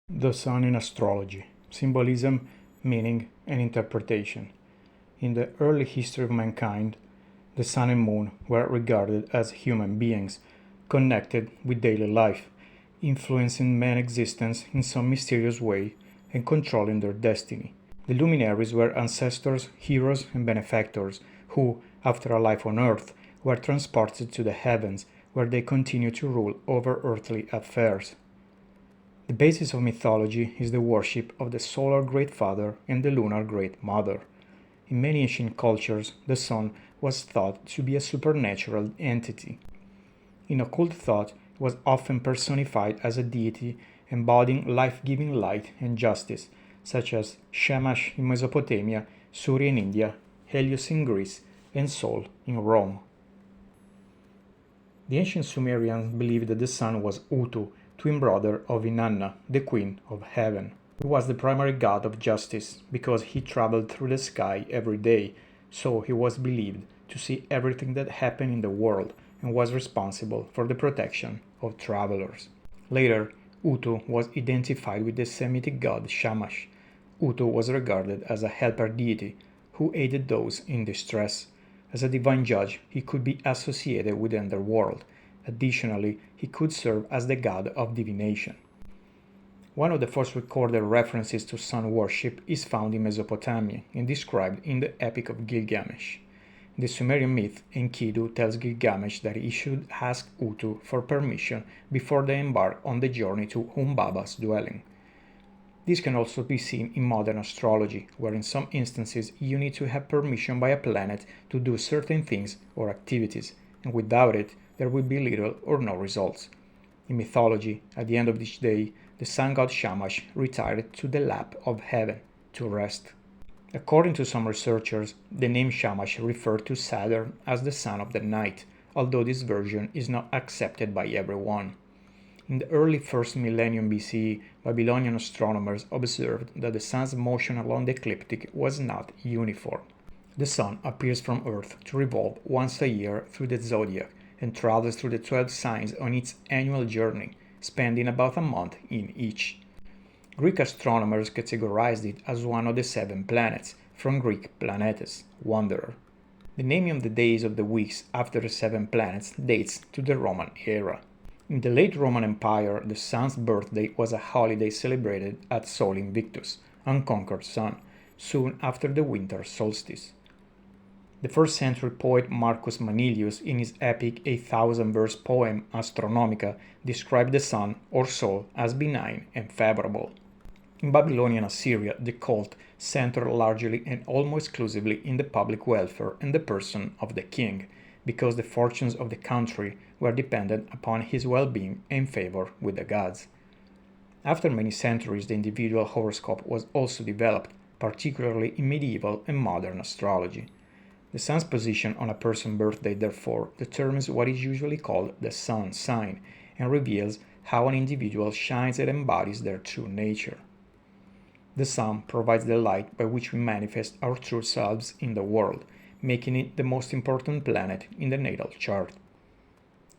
The Sun in Astrology: Symbolism, Meaning, and Interpretation. In the early history of mankind, the Sun and Moon were regarded as human beings, connected with daily life, influencing man's existence in some mysterious way and controlling their destiny. The luminaries were ancestors, heroes, and benefactors who, after a life on Earth, were transported to the heavens, where they continue to rule over earthly affairs. The basis of mythology is the worship of the solar Great Father and the lunar Great Mother. In many ancient cultures, the sun was thought to be a supernatural entity. In occult thought, it was often personified as a deity embodying life-giving light and justice, such as Shamash in Mesopotamia, Surya in India, Helios in Greece, and Sol in Rome. The ancient Sumerians believed that the sun was Utu, twin brother of Inanna, the queen of heaven. He was the primary god of justice because he traveled through the sky every day, so he was believed to see everything that happened in the world and was responsible for the protection of travelers. Later, Utu was identified with the Semitic god Shamash. Utu was regarded as a helper deity who aided those in distress. As a divine judge, he could be associated with the underworld. Additionally, he could serve as the god of divination. One of the first recorded references to sun worship is found in Mesopotamia and described in the Epic of Gilgamesh. The Sumerian myth, Enkidu tells Gilgamesh that he should ask Utu for permission before they embark on the journey to Humbaba's dwelling. This can also be seen in modern astrology, where in some instances you need to have permission by a planet to do certain things or activities, and without it, there will be little or no results. In mythology, at the end of each day, the sun god Shamash retired to the lap of heaven to rest. According to some researchers, the name Shamash referred to Saturn as the son of the night, although this version is not accepted by everyone. In the early 1st millennium BCE, Babylonian astronomers observed that the sun's motion along the ecliptic was not uniform. The sun appears from Earth to revolve once a year through the zodiac and travels through the 12 signs on its annual journey, spending about a month in each. Greek astronomers categorized it as one of the 7 planets, from Greek planetes, wanderer. The naming of the days of the weeks after the 7 planets dates to the Roman era. In the late Roman Empire, the sun's birthday was a holiday celebrated at Sol Invictus, unconquered sun, soon after the winter solstice. The 1st century poet Marcus Manilius, in his epic 8,000-verse poem Astronomica, described the sun, or Sol, as benign and favorable. In Babylonian Assyria, the cult centered largely and almost exclusively in the public welfare and the person of the king, because the fortunes of the country were dependent upon his well-being and favor with the gods. After many centuries, the individual horoscope was also developed, particularly in medieval and modern astrology. The sun's position on a person's birthday, therefore, determines what is usually called the sun sign and reveals how an individual shines and embodies their true nature. The sun provides the light by which we manifest our true selves in the world, making it the most important planet in the natal chart.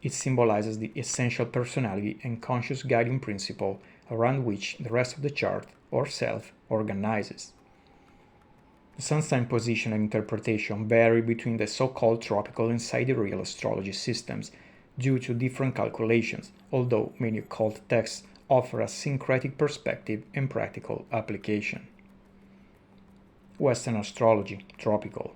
It symbolizes the essential personality and conscious guiding principle around which the rest of the chart, or self, organizes. The sun sign position and interpretation vary between the so-called tropical and sidereal astrology systems due to different calculations, although many occult texts offer a syncretic perspective and practical application. Western astrology, tropical.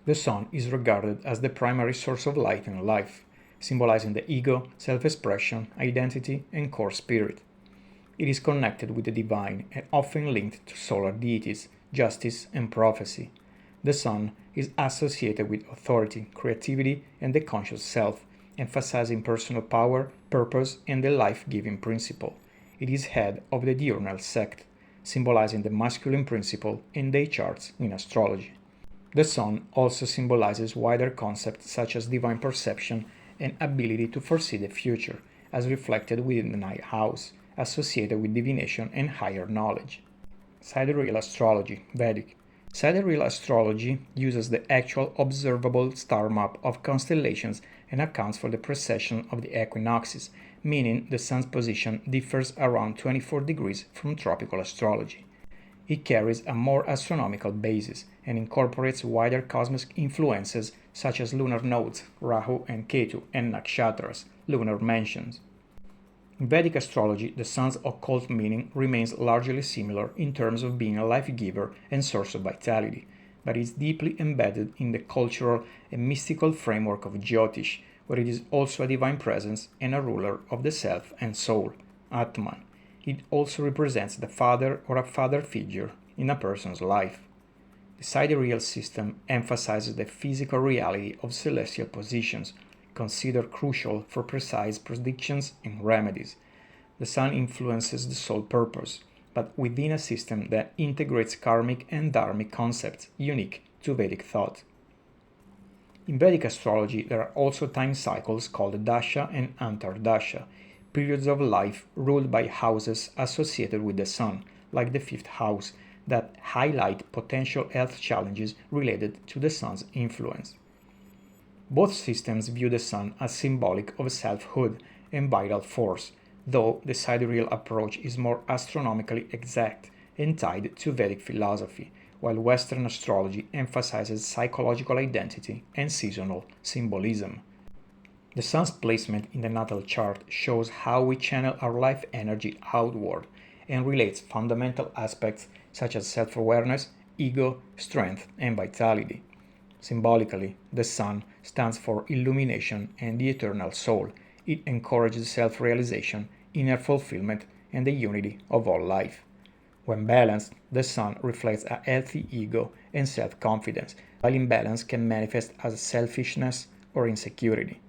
The sun is regarded as the primary source of light and life, symbolizing the ego, self-expression, identity, and core spirit. It is connected with the divine and often linked to solar deities, justice, and prophecy. The sun is associated with authority, creativity, and the conscious self, emphasizing personal power, purpose, and the life-giving principle. It is head of the diurnal sect, symbolizing the masculine principle in day charts in astrology. The sun also symbolizes wider concepts such as divine perception and ability to foresee the future, as reflected within the ninth house, associated with divination and higher knowledge. Sidereal astrology, Vedic. Sidereal astrology uses the actual observable star map of constellations and accounts for the precession of the equinoxes, meaning the sun's position differs around 24 degrees from tropical astrology. It carries a more astronomical basis and incorporates wider cosmic influences such as lunar nodes, Rahu and Ketu, and nakshatras, lunar mansions. In Vedic astrology, the sun's occult meaning remains largely similar in terms of being a life giver and source of vitality, but is deeply embedded in the cultural and mystical framework of Jyotish, where it is also a divine presence and a ruler of the self and soul, Atman. It also represents the father or a father figure in a person's life. The sidereal system emphasizes the physical reality of celestial positions, considered crucial for precise predictions and remedies. The sun influences the sole purpose, but within a system that integrates karmic and dharmic concepts unique to Vedic thought. In Vedic astrology, there are also time cycles called Dasha and Antardasha, periods of life ruled by houses associated with the sun, like the fifth house, that highlight potential health challenges related to the sun's influence. Both systems view the sun as symbolic of selfhood and vital force, though the sidereal approach is more astronomically exact and tied to Vedic philosophy, while Western astrology emphasizes psychological identity and seasonal symbolism. The sun's placement in the natal chart shows how we channel our life energy outward and relates fundamental aspects such as self-awareness, ego, strength, and vitality. Symbolically, the sun stands for illumination and the eternal soul. It encourages self-realization, inner fulfillment, and the unity of all life. When balanced, the sun reflects a healthy ego and self-confidence, while imbalance can manifest as selfishness or insecurity.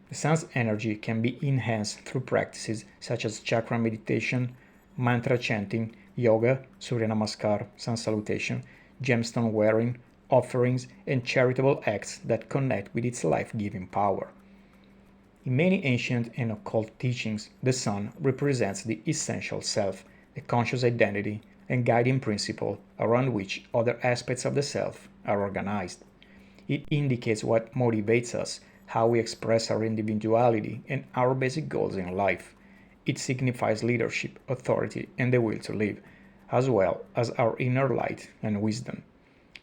The sun's energy can be enhanced through practices such as chakra meditation, mantra chanting, yoga, Surya Namaskar, sun salutation, gemstone wearing, offerings, and charitable acts that connect with its life-giving power. In many ancient and occult teachings, the sun represents the essential self, the conscious identity and guiding principle around which other aspects of the self are organized. It indicates what motivates us, how we express our individuality, and our basic goals in life. It signifies leadership, authority, and the will to live, as well as our inner light and wisdom.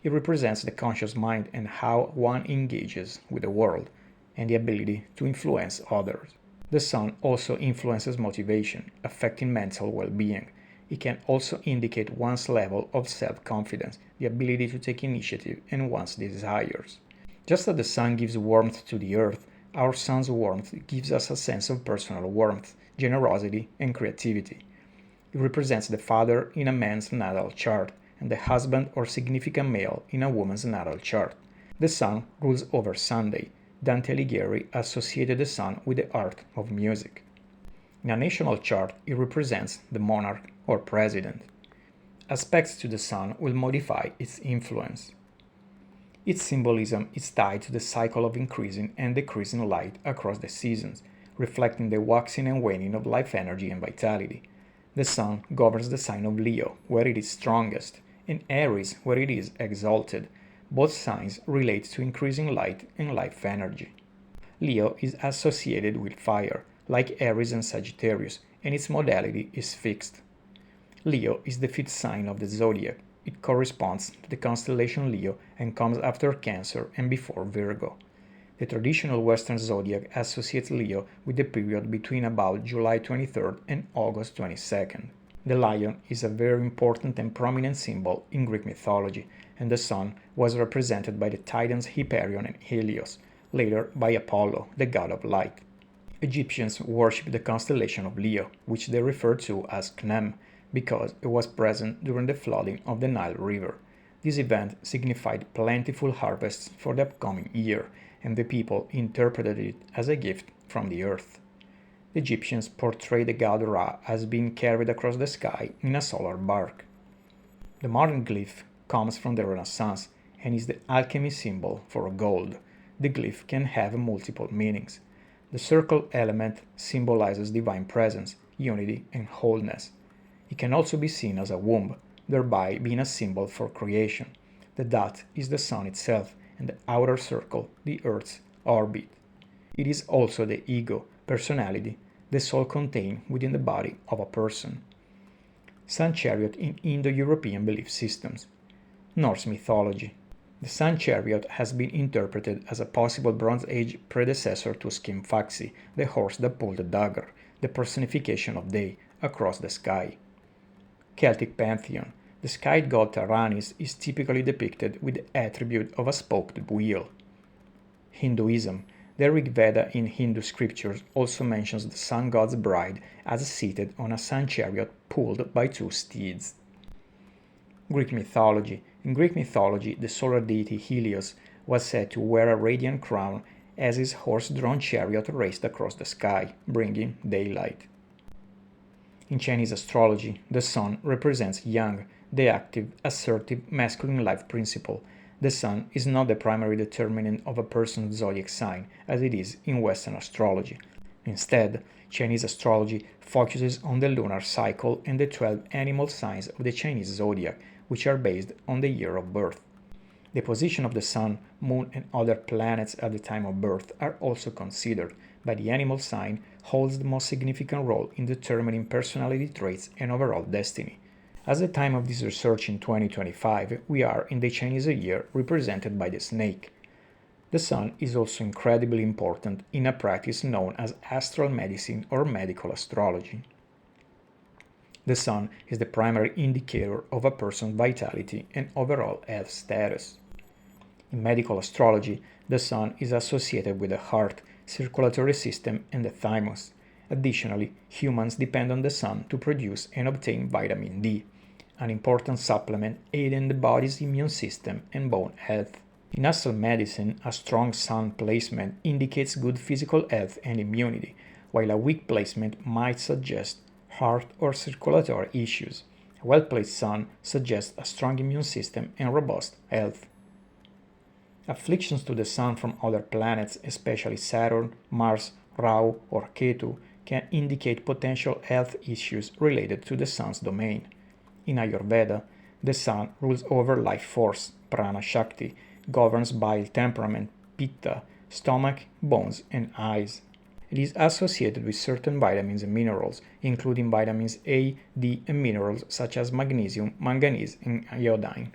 It represents the conscious mind and how one engages with the world, and the ability to influence others. The sun also influences motivation, affecting mental well-being. It can also indicate one's level of self-confidence, the ability to take initiative, and one's desires. Just as the sun gives warmth to the earth, our sun's warmth gives us a sense of personal warmth, generosity, and creativity. It represents the father in a man's natal chart, and the husband or significant male in a woman's natal chart. The sun rules over Sunday. Dante Alighieri associated the sun with the art of music. In a national chart, it represents the monarch or president. Aspects to the sun will modify its influence. Its symbolism is tied to the cycle of increasing and decreasing light across the seasons, reflecting the waxing and waning of life energy and vitality. The sun governs the sign of Leo, where it is strongest, and Aries, where it is exalted. Both signs relate to increasing light and life energy. Leo is associated with fire, like Aries and Sagittarius, and its modality is fixed. Leo is the fifth sign of the zodiac. It corresponds to the constellation Leo and comes after Cancer and before Virgo. The traditional Western zodiac associates Leo with the period between about July 23rd and August 22nd. The lion is a very important and prominent symbol in Greek mythology, and the sun was represented by the Titans Hyperion and Helios, later by Apollo, the god of light. Egyptians worshipped the constellation of Leo, which they referred to as Knem, because it was present during the flooding of the Nile River. This event signified plentiful harvests for the upcoming year, and the people interpreted it as a gift from the earth. The Egyptians portrayed the god Ra as being carried across the sky in a solar bark. The modern glyph comes from the Renaissance and is the alchemy symbol for gold. The glyph can have multiple meanings. The circle element symbolizes divine presence, unity, and wholeness. It can also be seen as a womb, thereby being a symbol for creation. The dot is the sun itself, and the outer circle, the Earth's orbit. It is also the ego, personality, the soul contained within the body of a person. Sun chariot in Indo-European belief systems. Norse mythology. The sun chariot has been interpreted as a possible Bronze Age predecessor to Skimfaxi, the horse that pulled the dagger, the personification of day, across the sky. Celtic pantheon. The sky god Taranis is typically depicted with the attribute of a spoked wheel. Hinduism. The Rig Veda in Hindu scriptures also mentions the sun god's bride as seated on a sun chariot pulled by two steeds. Greek mythology. In Greek mythology, the solar deity Helios was said to wear a radiant crown as his horse-drawn chariot raced across the sky, bringing daylight. In Chinese astrology, the sun represents Yang, the active, assertive, masculine life principle. The sun is not the primary determinant of a person's zodiac sign, as it is in Western astrology. Instead, Chinese astrology focuses on the lunar cycle and the 12 animal signs of the Chinese zodiac, which are based on the year of birth. The position of the sun, moon, and other planets at the time of birth are also considered, but the animal sign holds the most significant role in determining personality traits and overall destiny. At the time of this research in 2025, we are in the Chinese year represented by the snake. The sun is also incredibly important in a practice known as astral medicine or medical astrology. The sun is the primary indicator of a person's vitality and overall health status. In medical astrology, the sun is associated with the heart, circulatory system, and the thymus. Additionally, humans depend on the sun to produce and obtain vitamin D, an important supplement aiding the body's immune system and bone health. In astral medicine, a strong sun placement indicates good physical health and immunity, while a weak placement might suggest heart or circulatory issues. A well-placed sun suggests a strong immune system and robust health. Afflictions to the sun from other planets, especially Saturn, Mars, Rahu, or Ketu, can indicate potential health issues related to the sun's domain. In Ayurveda, the sun rules over life force, prana shakti, governs bile temperament, pitta, stomach, bones, and eyes. It is associated with certain vitamins and minerals, including vitamins A, D, and minerals such as magnesium, manganese, and iodine.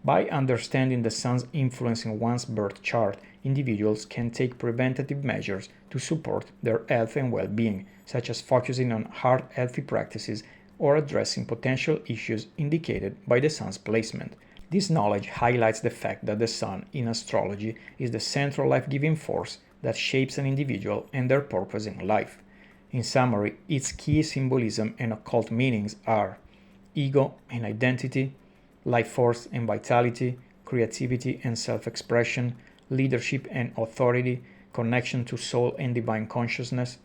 By understanding the sun's influence in one's birth chart, individuals can take preventative measures to support their health and well-being, such as focusing on heart-healthy practices or addressing potential issues indicated by the sun's placement. This knowledge highlights the fact that the sun, in astrology, is the central life-giving force that shapes an individual and their purpose in life. In summary, its key symbolism and occult meanings are ego and identity, life force and vitality, creativity and self-expression, leadership and authority, connection to soul and divine consciousness,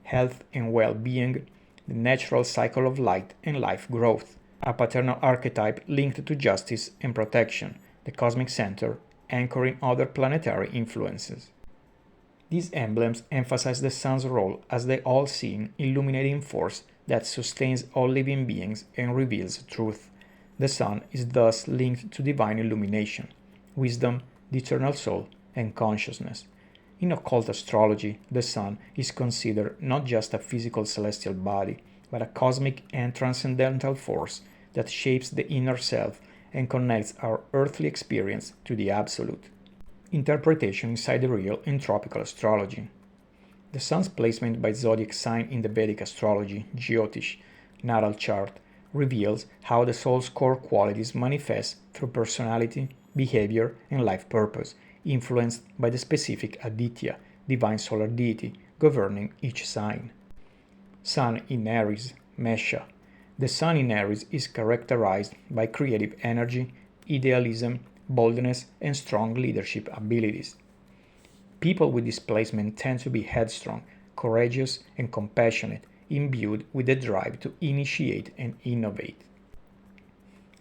health and well-being, the natural cycle of light and life growth, a paternal archetype linked to justice and protection, the cosmic center, anchoring other planetary influences. These emblems emphasize the sun's role as the all-seeing, illuminating force that sustains all living beings and reveals truth. The sun is thus linked to divine illumination, wisdom, the eternal soul, and consciousness. In occult astrology, the sun is considered not just a physical celestial body, but a cosmic and transcendental force that shapes the inner self and connects our earthly experience to the absolute. Interpretation in Sidereal and tropical astrology. The sun's placement by zodiac sign in the Vedic astrology, Jyotish, Natal chart, reveals how the soul's core qualities manifest through personality, behavior, and life purpose, influenced by the specific Aditya, divine solar deity, governing each sign. Sun in Aries, Mesha. The sun in Aries is characterized by creative energy, idealism, boldness, and strong leadership abilities. People with this placement tend to be headstrong, courageous, and compassionate, imbued with the drive to initiate and innovate.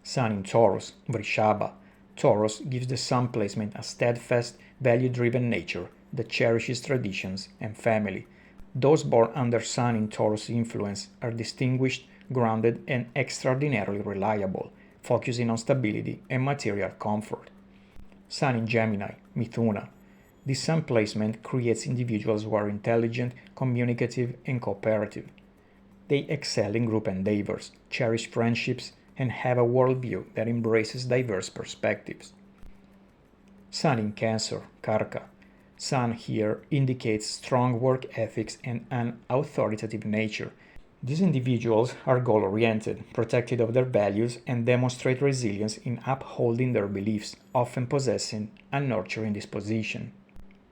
Sun in Taurus, Vrishaba. Taurus gives the sun placement a steadfast, value-driven nature that cherishes traditions and family. Those born under Sun in Taurus influence are distinguished, grounded and extraordinarily reliable, focusing on stability and material comfort. Sun in Gemini, Mithuna. This sun placement creates individuals who are intelligent, communicative, and cooperative. They excel in group endeavors, cherish friendships, and have a worldview that embraces diverse perspectives. Sun in Cancer, Karka. Sun here indicates strong work ethics and an authoritative nature. These individuals are goal-oriented, protective of their values, and demonstrate resilience in upholding their beliefs, often possessing a nurturing disposition.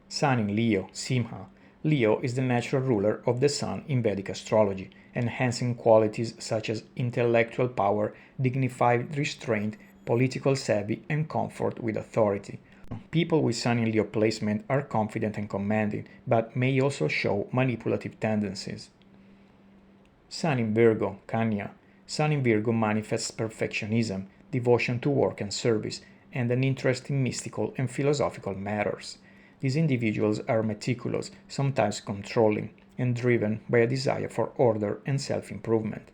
Sun in Leo, Simha. Leo is the natural ruler of the Sun in Vedic astrology, enhancing qualities such as intellectual power, dignified restraint, political savvy, and comfort with authority. People with Sun in Leo placement are confident and commanding, but may also show manipulative tendencies. Sun in Virgo, Kanya. Sun in Virgo manifests perfectionism, devotion to work and service, and an interest in mystical and philosophical matters. These individuals are meticulous, sometimes controlling, and driven by a desire for order and self-improvement.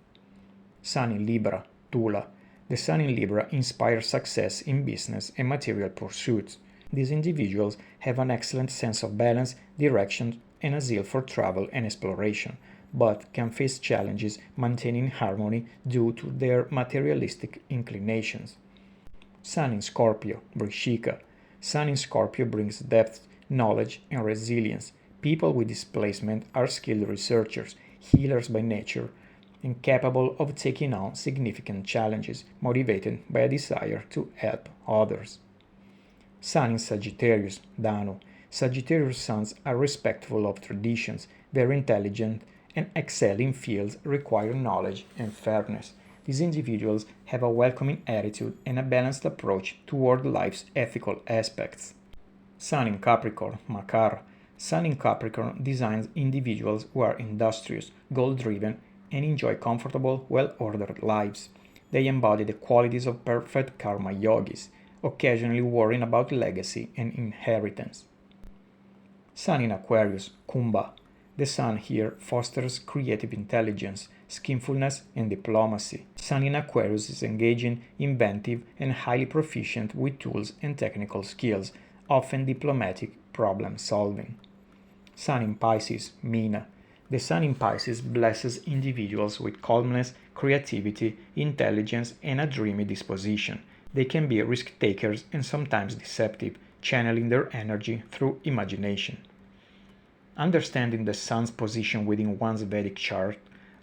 Sun in Libra, Tula. The Sun in Libra inspires success in business and material pursuits. These individuals have an excellent sense of balance, direction, and a zeal for travel and exploration, but can face challenges maintaining harmony due to their materialistic inclinations. Sun in Scorpio, Vrishika. Sun in Scorpio brings depth, knowledge, and resilience. People with this placement are skilled researchers, healers by nature, and capable of taking on significant challenges, motivated by a desire to help others. Sun in Sagittarius, Danu. Sagittarius suns are respectful of traditions, very intelligent, and excel in fields requiring knowledge and fairness. These individuals have a welcoming attitude and a balanced approach toward life's ethical aspects. Sun in Capricorn, Makara. Sun in Capricorn designs individuals who are industrious, goal-driven, and enjoy comfortable, well-ordered lives. They embody the qualities of perfect karma yogis, occasionally worrying about legacy and inheritance. Sun in Aquarius, Kumbha. The Sun here fosters creative intelligence, skillfulness, and diplomacy. Sun in Aquarius is engaging, inventive, and highly proficient with tools and technical skills, often diplomatic problem solving. Sun in Pisces, Meena. The Sun in Pisces blesses individuals with calmness, creativity, intelligence, and a dreamy disposition. They can be risk takers and sometimes deceptive, channeling their energy through imagination. Understanding the Sun's position within one's Vedic chart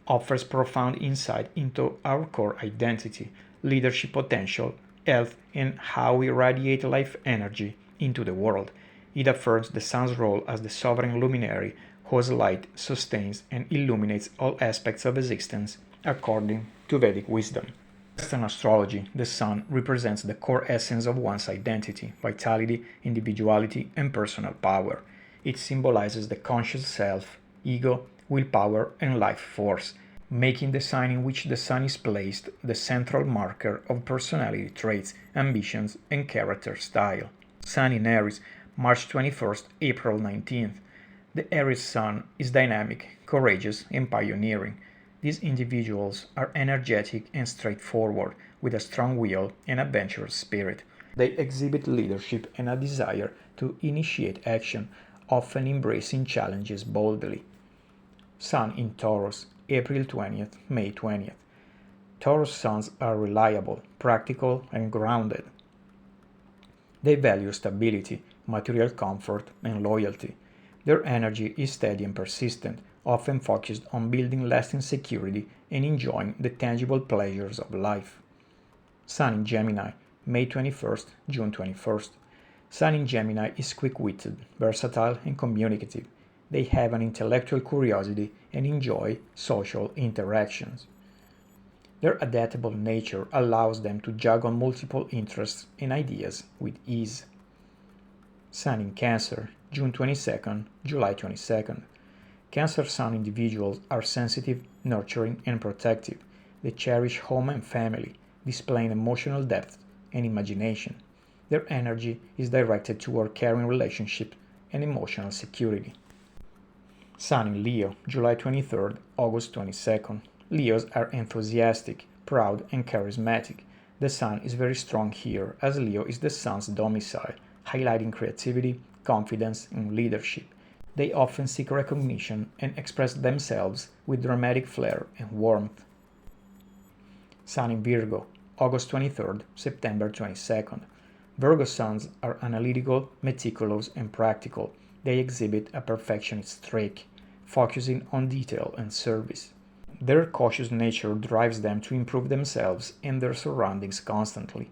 offers profound insight into our core identity, leadership potential, health, and how we radiate life energy into the world. It affirms the Sun's role as the sovereign luminary whose light sustains and illuminates all aspects of existence according to Vedic wisdom. In Western astrology, the Sun represents the core essence of one's identity, vitality, individuality, and personal power. It symbolizes the conscious self, ego, willpower, and life force, making the sign in which the Sun is placed the central marker of personality traits, ambitions, and character style. Sun in Aries, March 21st, April 19th. The Aries Sun is dynamic, courageous, and pioneering. These individuals are energetic and straightforward, with a strong will and adventurous spirit. They exhibit leadership and a desire to initiate action, often embracing challenges boldly. Sun in Taurus, April 20th, May 20th. Taurus suns are reliable, practical, and grounded. They value stability, material comfort, and loyalty. Their energy is steady and persistent, often focused on building lasting security and enjoying the tangible pleasures of life. Sun in Gemini, May 21st, June 21st. Sun in Gemini is quick-witted, versatile, and communicative. They have an intellectual curiosity and enjoy social interactions. Their adaptable nature allows them to juggle multiple interests and ideas with ease. Sun in Cancer, June 22nd, July 22nd. Cancer Sun individuals are sensitive, nurturing, and protective. They cherish home and family, displaying emotional depth and imagination. Their energy is directed toward caring relationships and emotional security. Sun in Leo, July 23rd, August 22nd. Leos are enthusiastic, proud, and charismatic. The Sun is very strong here, as Leo is the Sun's domicile, highlighting creativity, confidence, and leadership. They often seek recognition and express themselves with dramatic flair and warmth. Sun in Virgo, August 23rd, September 22nd. Virgo suns are analytical, meticulous, and practical. They exhibit a perfectionist streak, focusing on detail and service. Their cautious nature drives them to improve themselves and their surroundings constantly.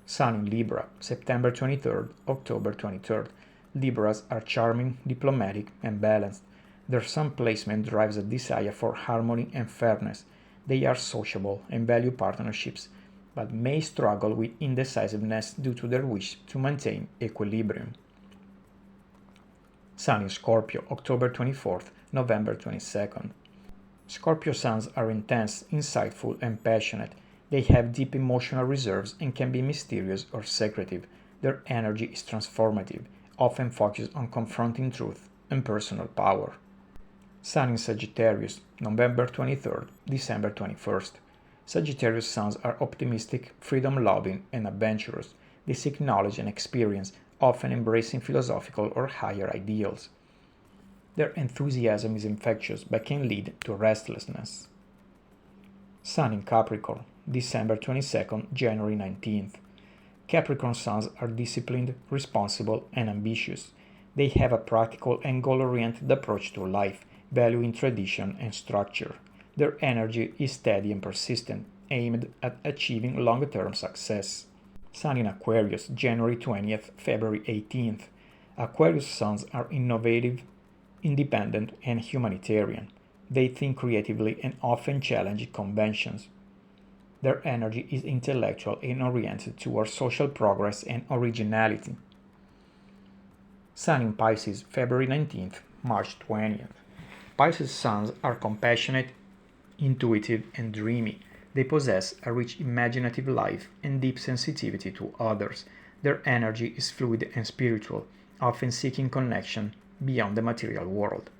Sun in Libra, September 23rd, October 23rd. Libras are charming, diplomatic, and balanced. Their sun placement drives a desire for harmony and fairness. They are sociable and value partnerships, but may struggle with indecisiveness due to their wish to maintain equilibrium. Sun in Scorpio, October 24th, November 22nd. Scorpio suns are intense, insightful, and passionate. They have deep emotional reserves and can be mysterious or secretive. Their energy is transformative, often focused on confronting truth and personal power. Sun in Sagittarius, November 23rd, December 21st. Sagittarius suns are optimistic, freedom-loving, and adventurous. They seek knowledge and experience, often embracing philosophical or higher ideals. Their enthusiasm is infectious but can lead to restlessness. Sun in Capricorn, December 22nd, January 19th. Capricorn suns are disciplined, responsible, and ambitious. They have a practical and goal-oriented approach to life, valuing tradition and structure. Their energy is steady and persistent, aimed at achieving long-term success. Sun in Aquarius, January 20th, February 18th. Aquarius suns are innovative, independent, and humanitarian. They think creatively and often challenge conventions. Their energy is intellectual and oriented towards social progress and originality. Sun in Pisces, February 19th, March 20th. Pisces suns are compassionate, intuitive, and dreamy. They possess a rich imaginative life and deep sensitivity to others. Their energy is fluid and spiritual, often seeking connection beyond the material world.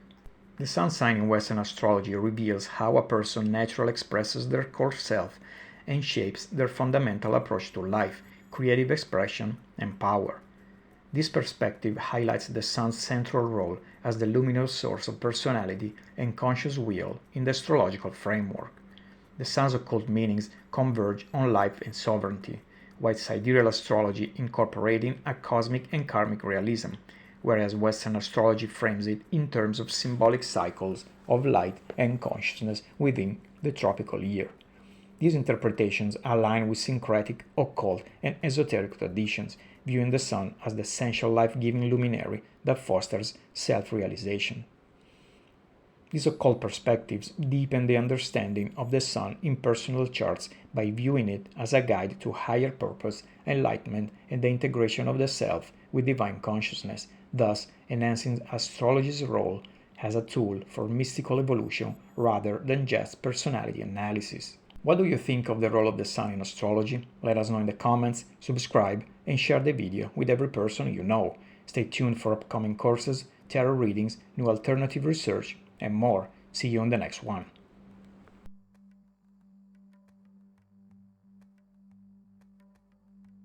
The sun sign in Western astrology reveals how a person naturally expresses their core self and shapes their fundamental approach to life, creative expression, and power. This perspective highlights the sun's central role as the luminous source of personality and conscious will in the astrological framework. The sun's occult meanings converge on life and sovereignty, while sidereal astrology incorporating a cosmic and karmic realism, whereas Western astrology frames it in terms of symbolic cycles of light and consciousness within the tropical year. These interpretations align with syncretic, occult, and esoteric traditions, viewing the sun as the essential life-giving luminary that fosters self-realization. These occult perspectives deepen the understanding of the sun in personal charts by viewing it as a guide to higher purpose, enlightenment, and the integration of the self with divine consciousness, thus enhancing astrology's role as a tool for mystical evolution rather than just personality analysis. What do you think of the role of the sun in astrology? Let us know in the comments, subscribe, and share the video with every person you know. Stay tuned for upcoming courses, tarot readings, new alternative research, and more. See you on the next one.